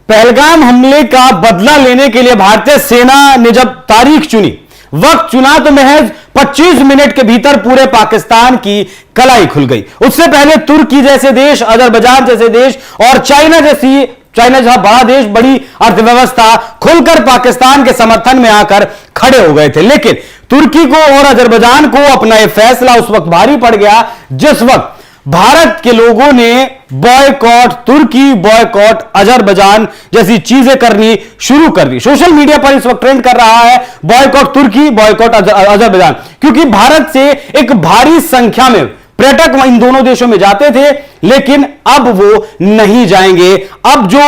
पहलगाम हमले का बदला लेने के लिए भारतीय सेना ने जब तारीख चुनी, वक्त चुना, तो महज 25 मिनट के भीतर पूरे पाकिस्तान की कलाई खुल गई। उससे पहले तुर्की जैसे देश, अजरबैजान जैसे देश और चाइना जहां बड़ा देश, बड़ी अर्थव्यवस्था, खुलकर पाकिस्तान के समर्थन में आकर खड़े हो गए थे। लेकिन तुर्की को और अजरबैजान को अपना यह फैसला उस वक्त भारी पड़ गया जिस वक्त भारत के लोगों ने बॉयकॉट तुर्की, बॉयकॉट अजरबैजान जैसी चीजें करनी शुरू कर दी। सोशल मीडिया पर इस वक्त ट्रेंड कर रहा है बॉयकॉट तुर्की, बॉयकॉट अजरबैजान, क्योंकि भारत से एक भारी संख्या में पर्यटक इन दोनों देशों में जाते थे, लेकिन अब वो नहीं जाएंगे। अब जो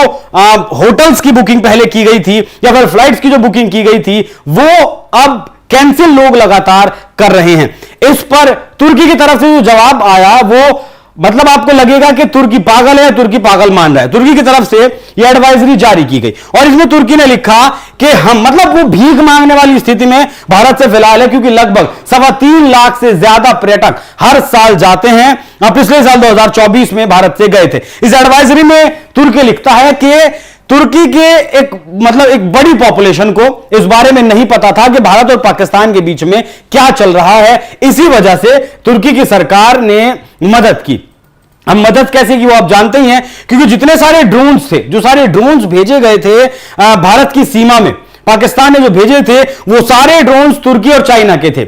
होटल्स की बुकिंग पहले की गई थी या फिर फ्लाइट्स की जो बुकिंग की गई थी, वो अब कैंसिल लोग लगातार कर रहे हैं। इस पर तुर्की की तरफ से जो जवाब आया, वो मतलब आपको लगेगा कि तुर्की पागल है, तुर्की पागल मान रहा है। तुर्की की तरफ से यह एडवाइजरी जारी की गई और इसमें तुर्की ने लिखा कि हम, मतलब वो भीख मांगने वाली स्थिति में भारत से फिलहाल है, क्योंकि लगभग 3.25 लाख से ज्यादा पर्यटक हर साल जाते हैं। पिछले साल 2024 में भारत से गए थे। इस एडवाइजरी में तुर्की लिखता है कि तुर्की के एक बड़ी पॉपुलेशन को इस बारे में नहीं पता था कि भारत और पाकिस्तान के बीच में क्या चल रहा है। इसी वजह से तुर्की की सरकार ने मदद की। अब मदद कैसे की वो आप जानते ही हैं, क्योंकि जितने सारे ड्रोन्स थे, जो सारे ड्रोन्स भेजे गए थे भारत की सीमा में, पाकिस्तान ने जो भेजे थे, वो सारे ड्रोन्स तुर्की और चाइना के थे।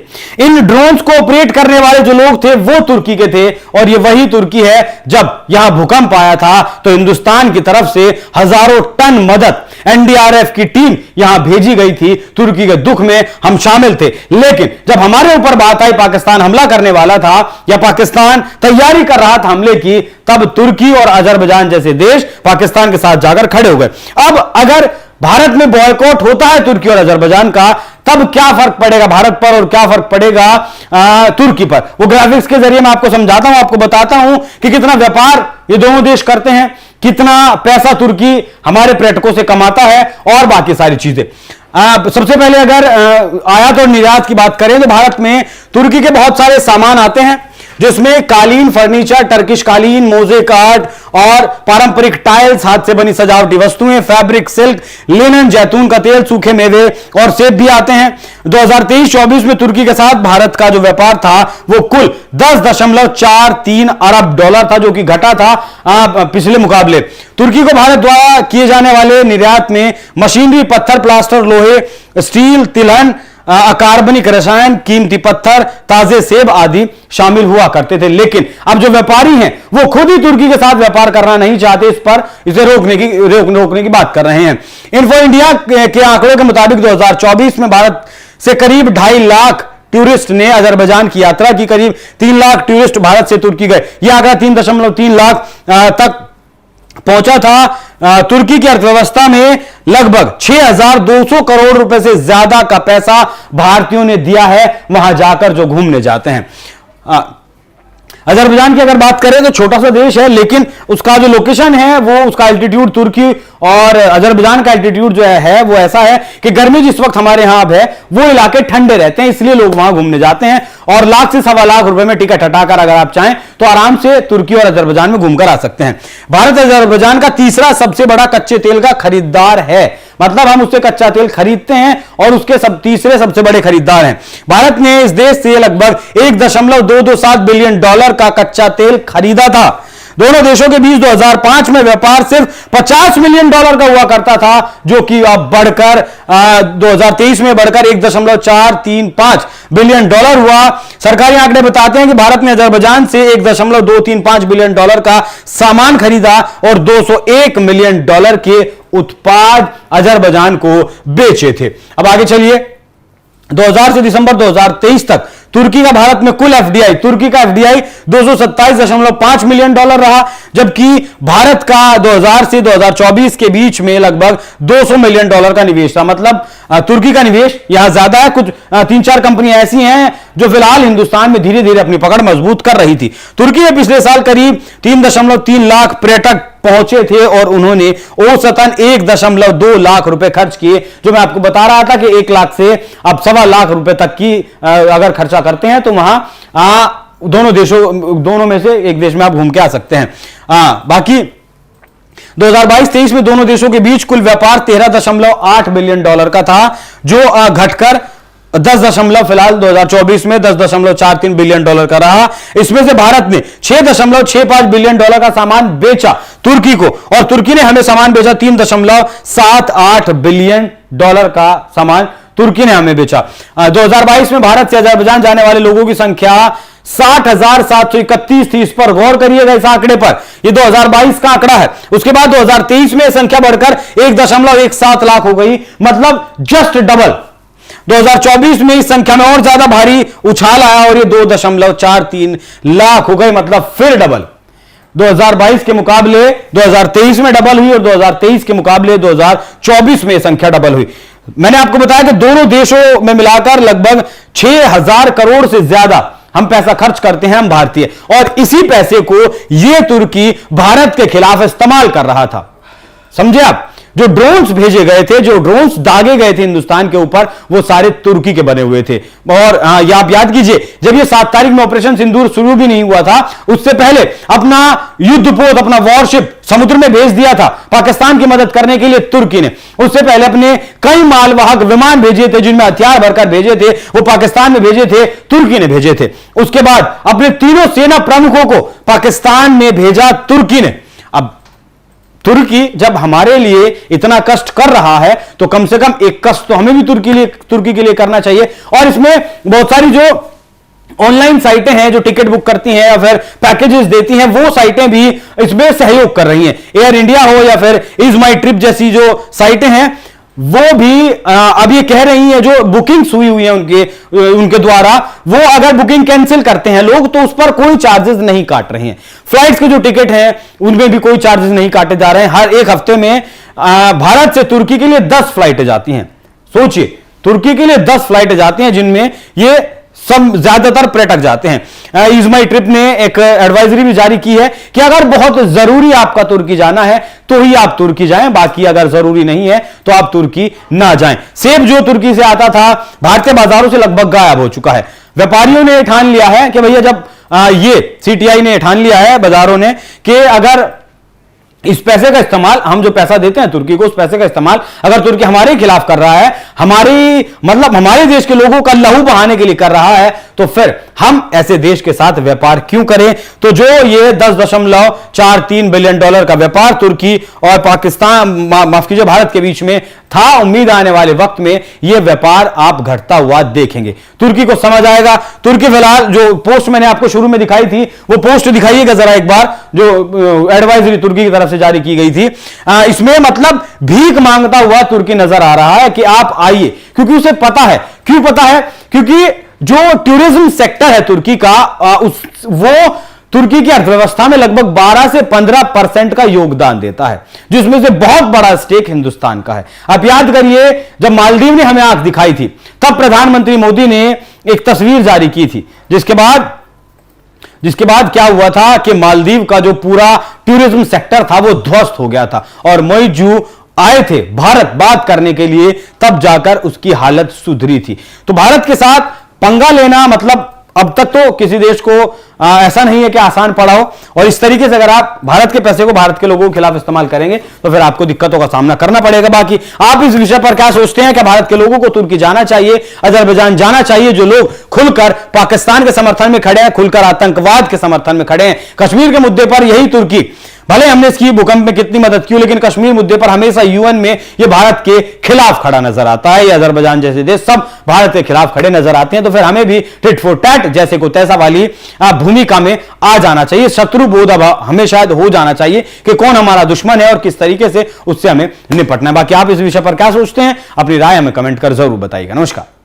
इन ड्रोन्स को ऑपरेट करने वाले जो लोग थे वो तुर्की के थे, और ये वही तुर्की है जब यहां भूकंप आया था तो हिंदुस्तान की तरफ से हजारों टन मदद, एनडीआरएफ की टीम यहां भेजी गई थी। तुर्की के दुख में हम शामिल थे, लेकिन जब हमारे ऊपर बात आई, पाकिस्तान हमला करने वाला था या पाकिस्तान तैयारी कर रहा था हमले की, तब तुर्की और अजरबैजान जैसे देश पाकिस्तान के साथ जाकर खड़े हो गए। अब अगर भारत में बॉयकॉट होता है तुर्की और अजरबैजान का, तब क्या फर्क पड़ेगा भारत पर और क्या फर्क पड़ेगा तुर्की पर, वो ग्राफिक्स के जरिए मैं आपको समझाता हूं, आपको बताता हूं कि कितना व्यापार ये दोनों देश करते हैं, कितना पैसा तुर्की हमारे पर्यटकों से कमाता है और बाकी सारी चीजें। सबसे पहले अगर आयात और निर्यात की बात करें तो भारत में तुर्की के बहुत सारे सामान आते हैं, जिसमें कालीन, फर्नीचर, टर्किश कालीन, मोज़ेक आर्ट और पारंपरिक टाइल्स, हाथ से बनी सजावटी वस्तुएं, फैब्रिक, सिल्क, लिनन, जैतून का तेल, सूखे मेवे और सेब भी आते हैं। 2023-24 में तुर्की के साथ भारत का जो व्यापार था वो कुल 10.43 अरब डॉलर था, जो कि घटा था पिछले मुकाबले। तुर्की को भारत द्वारा किए जाने वाले निर्यात में मशीनरी, पत्थर, प्लास्टर, लोहे, स्टील, तिलहन, अकार्बनिक रसायन, कीमती पत्थर, ताजे सेब आदि शामिल हुआ करते थे। लेकिन अब जो व्यापारी हैं वो खुद ही तुर्की के साथ व्यापार करना नहीं चाहते, इसे रोकने की बात कर रहे हैं। इन्फो इंडिया के आंकड़ों के मुताबिक 2024 में भारत से करीब 2.5 लाख टूरिस्ट ने अजरबैजान की यात्रा की। करीब 3 लाख टूरिस्ट भारत से तुर्की गए। यह आंकड़ा 3.3 लाख तक पहुंचा था। तुर्की की अर्थव्यवस्था में लगभग 6,200 करोड़ रुपए से ज्यादा का पैसा भारतीयों ने दिया है वहां जाकर जो घूमने जाते हैं। अजरबैजान की अगर बात करें तो छोटा सा देश है, लेकिन उसका जो लोकेशन है, वो उसका एल्टीट्यूड, तुर्की और अजरबैजान का एल्टीट्यूड जो है वो ऐसा है कि गर्मी जिस वक्त हमारे यहां अब है, वो इलाके ठंडे रहते हैं, इसलिए लोग वहां घूमने जाते हैं। और लाख से 1.25 लाख रुपए में टिकट हटाकर अगर आप चाहें तो आराम से तुर्की और अजरबैजान में घूमकर आ सकते हैं। भारत अजरबैजान का तीसरा सबसे बड़ा कच्चे तेल का खरीदार है, मतलब हम उससे कच्चा तेल खरीदते हैं और उसके तीसरे सबसे बड़े खरीदार हैं। भारत ने इस देश से लगभग $1.227 बिलियन का कच्चा तेल खरीदा था। दोनों देशों के बीच 2005 में व्यापार सिर्फ $50 मिलियन का हुआ करता था, जो कि अब बढ़कर 2023 में बढ़कर $1.435 बिलियन हुआ। सरकारी आंकड़े बताते हैं कि भारत ने अजरबैजान से $1.235 बिलियन का सामान खरीदा और $201 मिलियन के उत्पाद अजरबैजान को बेचे थे। अब आगे चलिए, 2000 से दिसंबर 2023 तक तुर्की का भारत में कुल एफडीआई, तुर्की का एफडीआई $227.5 मिलियन रहा, जबकि भारत का 2000 से 2024 के बीच में लगभग $200 मिलियन का निवेश था। मतलब तुर्की का निवेश यहां ज्यादा है। कुछ 3-4 कंपनियां ऐसी हैं जो फिलहाल हिंदुस्तान में धीरे धीरे अपनी पकड़ मजबूत कर रही थी। तुर्की में पिछले साल करीब 3.3 लाख पर्यटक पहुंचे थे और उन्होंने औसतन 1.2 लाख रुपए खर्च किए। जो मैं आपको बता रहा था कि 1 लाख से अब 1.25 लाख रुपए तक की अगर खर्चा करते हैं तो वहां दोनों में से एक देश में आप घूम के आ सकते हैं। बाकी 2022-23 में दोनों देशों के बीच कुल व्यापार 13.8 बिलियन डॉलर का था, जो घटकर 10 फिलहाल 2024 में 10.43 बिलियन डॉलर का रहा। इसमें से भारत ने 6.65 बिलियन डॉलर का सामान बेचा तुर्की को, और तुर्की ने हमें सामान बेचा 3.78 बिलियन डॉलर का सामान तुर्की ने हमें बेचा। 2022 में भारत से अजरबैजान जाने वाले लोगों की संख्या 60,731 थी। इस पर गौर करिएगा, इस आंकड़े पर। यह 2022 का आंकड़ा है। उसके बाद 2023 में संख्या बढ़कर 1.17 लाख हो गई, मतलब जस्ट डबल। 2024 में इस संख्या में और ज्यादा भारी उछाल आया और ये 2.43 लाख हो गई, मतलब फिर डबल। 2022 के मुकाबले 2023 में डबल हुई और 2023 के मुकाबले 2024 में संख्या डबल हुई। मैंने आपको बताया कि दोनों देशों में मिलाकर लगभग 6,000 करोड़ से ज्यादा हम पैसा खर्च करते हैं, हम भारतीय, और इसी पैसे को यह तुर्की भारत के खिलाफ इस्तेमाल कर रहा था। समझे आप? जो ड्रोन्स भेजे गए थे, जो ड्रोन्स दागे गए थे हिंदुस्तान के ऊपर, वो सारे तुर्की के बने हुए थे। और आप याद कीजिए, जब ये 7 तारीख में ऑपरेशन सिंदूर शुरू भी नहीं हुआ था, उससे पहले अपना युद्धपोत, अपना वॉरशिप समुद्र में भेज दिया था पाकिस्तान की मदद करने के लिए तुर्की ने। उससे पहले अपने कई मालवाहक विमान भेजे थे, जिनमें हथियार भरकर भेजे थे, वो पाकिस्तान में भेजे थे, तुर्की ने भेजे थे। उसके बाद अपने तीनों सेना प्रमुखों को पाकिस्तान में भेजा तुर्की ने। अब तुर्की जब हमारे लिए इतना कष्ट कर रहा है, तो कम से कम एक कष्ट तो हमें भी तुर्की के लिए करना चाहिए। और इसमें बहुत सारी जो ऑनलाइन साइटें हैं जो टिकट बुक करती हैं या फिर पैकेजेस देती हैं, वो साइटें भी इसमें सहयोग कर रही हैं। एयर इंडिया हो या फिर इज माई ट्रिप जैसी जो साइटें हैं, वो भी अब ये कह रही हैं, जो बुकिंग्स हुई हैं उनके द्वारा, वो अगर बुकिंग कैंसिल करते हैं लोग, तो उस पर कोई चार्जेस नहीं काट रहे हैं। फ्लाइट्स के जो टिकट हैं उनमें भी कोई चार्जेस नहीं काटे जा रहे हैं। हर एक हफ्ते में भारत से तुर्की के लिए 10 फ्लाइटें जाती हैं। सोचिए, तुर्की के लिए 10 फ्लाइटें जाती हैं, जिनमें ये सब ज्यादातर पर्यटक जाते हैं। इज माई ट्रिप ने एक एडवाइजरी भी जारी की है कि अगर बहुत जरूरी आपका तुर्की जाना है तो ही आप तुर्की जाएं, बाकी अगर जरूरी नहीं है तो आप तुर्की ना जाएं। सेब जो तुर्की से आता था भारतीय बाजारों से लगभग गायब हो चुका है। व्यापारियों ने ठान लिया है कि भैया, जब ये सीटीआई ने ठान लिया है बाजारों ने कि अगर इस पैसे का इस्तेमाल, हम जो पैसा देते हैं तुर्की को, उस पैसे का इस्तेमाल अगर तुर्की हमारे खिलाफ कर रहा है, हमारे देश के लोगों का लहू बहाने के लिए कर रहा है, तो फिर हम ऐसे देश के साथ व्यापार क्यों करें। तो जो ये 10.43 बिलियन डॉलर का व्यापार तुर्की और पाकिस्तान, माफ कीजिए, भारत के बीच में था, उम्मीद आने वाले वक्त में यह व्यापार आप घटता हुआ देखेंगे। तुर्की को समझ आएगा। तुर्की फिलहाल जो पोस्ट मैंने आपको शुरू में दिखाई थी, वो पोस्ट दिखाइएगा जरा एक बार, जो एडवाइजरी तुर्की की तरफ से जारी की गई थी। इसमें मतलब भीख मांगता हुआ तुर्की नजर आ रहा है कि आप आइए, क्योंकि उसे पता है। क्यों पता है? क्योंकि जो टूरिज्म सेक्टर है तुर्की का, वो तुर्की की अर्थव्यवस्था में लगभग 12 से 15% का योगदान देता है, जिसमें से बहुत बड़ा स्टेक हिंदुस्तान का है। आप याद करिए, जब मालदीव ने हमें आंख दिखाई थी, तब प्रधानमंत्री मोदी ने एक तस्वीर जारी की थी, जिसके बाद क्या हुआ था कि मालदीव का जो पूरा टूरिज्म सेक्टर था वो ध्वस्त हो गया था, और मोइजू आए थे भारत बात करने के लिए, तब जाकर उसकी हालत सुधरी थी। तो भारत के साथ पंगा लेना, मतलब अब तक तो किसी देश को ऐसा नहीं है कि आसान पड़ा हो, और इस तरीके से अगर आप भारत के पैसे को भारत के लोगों के खिलाफ इस्तेमाल करेंगे तो फिर आपको दिक्कतों का सामना करना पड़ेगा। बाकी आप इस विषय पर क्या सोचते हैं कि भारत के लोगों को तुर्की जाना चाहिए, अजरबैजान जाना चाहिए, जो लोग खुलकर पाकिस्तान के समर्थन में खड़े हैं, खुलकर आतंकवाद के समर्थन में खड़े हैं। कश्मीर के मुद्दे पर यही तुर्की, भले हमने इसकी भूकंप में कितनी मदद की, लेकिन कश्मीर मुद्दे पर हमेशा यूएन में यह भारत के खिलाफ खड़ा नजर आता है। ये अजरबैजान जैसे देश सब भारत के खिलाफ खड़े नजर आते हैं, तो फिर हमें भी टिट फॉर टैट जैसे को तैसा वाली भूमिका में आ जाना चाहिए। शत्रु बोध अब हमें शायद हो जाना चाहिए कि कौन हमारा दुश्मन है और किस तरीके से उससे हमें निपटना है। बाकी आप इस विषय पर क्या सोचते हैं, अपनी राय हमें कमेंट कर जरूर बताइएगा। नमस्कार।